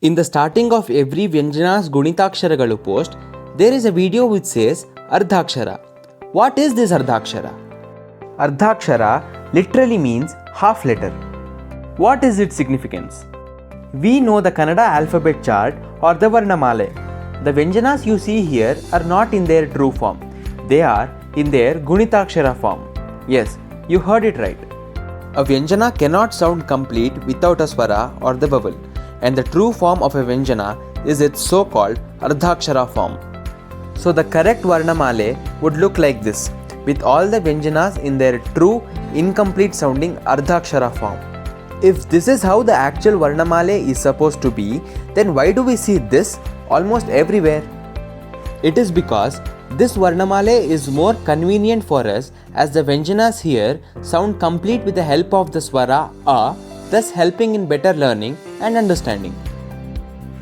In the starting of every Vyanjana's Gunitaksharaгаlu post, there is a video which says Ardhakshara. What is this Ardhakshara? Ardhakshara literally means half letter. What is its significance? We know the Kannada alphabet chart or the Varnamale. The Vyanjanas you see here are not in their true form. They are in their Gunitakshara form. Yes, you heard it right. A Vyanjana cannot sound complete without a swara or the vowel, and the true form of a Vyanjana is its so-called Ardhakshara form. So the correct Varnamale would look like this, with all the Vyanjanas in their true, incomplete sounding Ardhakshara form. If this is how the actual Varnamale is supposed to be, then why do we see this almost everywhere? It is because this Varnamale is more convenient for us, as the Vyanjanas here sound complete with the help of the swara A, thus helping in better learning and understanding.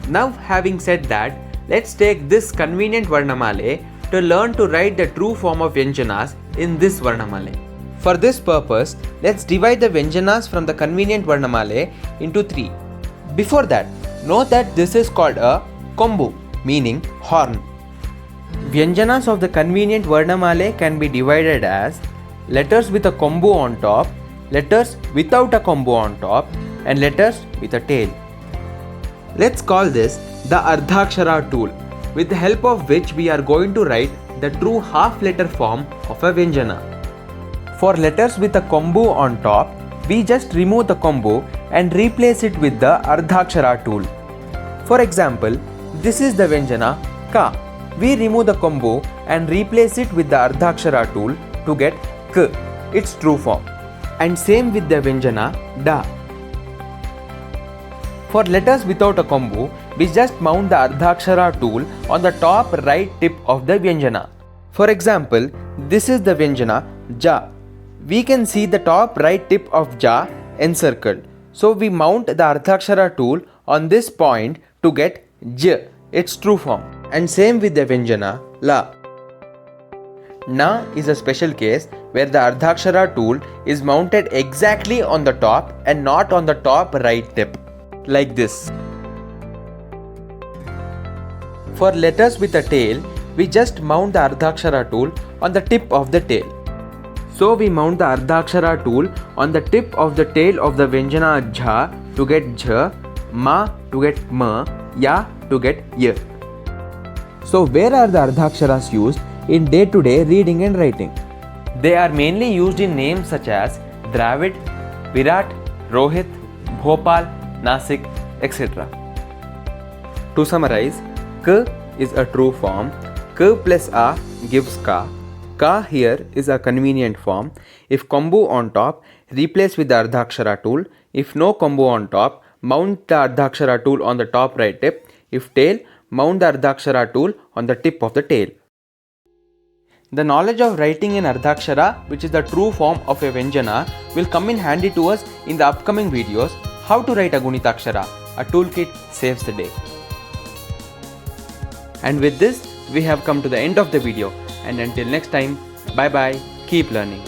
Now, having said that, let's take this convenient Varnamale to learn to write the true form of Vyanjanas in this Varnamale. For this purpose, let's divide the Vyanjanas from the convenient Varnamale into 3. Before that, note that this is called a kombu, meaning horn. Vyanjanas of the convenient Varnamale can be divided as letters with a kombu on top, letters without a kombu on top, and letters with a tail. Let's call this the Ardhakshara tool, with the help of which we are going to write the true half letter form of a Vyanjana. For letters with a kombu on top, we just remove the kombu and replace it with the Ardhakshara tool. For example, this is the Vyanjana Ka. We remove the kombu and replace it with the Ardhakshara tool to get K, its true form. And same with the Vyanjana Da. For letters without a kombu, we just mount the Ardhakshara tool on the top right tip of the Vyanjana. For example, this is the Vyanjana Ja. We can see the top right tip of Ja encircled. So we mount the Ardhakshara tool on this point to get J, its true form. And same with the Vyanjana La. Na is a special case where the Ardhakshara tool is mounted exactly on the top and not on the top right tip, like this. For letters with a tail, we just mount the Ardhakshara tool on the tip of the tail. So we mount the Ardhakshara tool on the tip of the tail of the Vyanjana Jha to get Jha, Ma to get Ma, Ya to get Ya. So where are the Ardhaksharas used in day-to-day reading and writing? They are mainly used in names such as Dravid, Virat, Rohit, Bhopal, Nasik, etc. To summarize, K is a true form, K plus A gives Ka. Ka here is a convenient form. If kombu on top, replace with the Ardhakshara tool. If no kombu on top, mount the Ardhakshara tool on the top right tip. If tail, mount the Ardhakshara tool on the tip of the tail. The knowledge of writing in Ardhakshara, which is the true form of a Vyanjana, will come in handy to us in the upcoming videos. How to write a Gunitakshara, a toolkit saves the day. And with this, we have come to the end of the video. And until next time, bye bye, keep learning.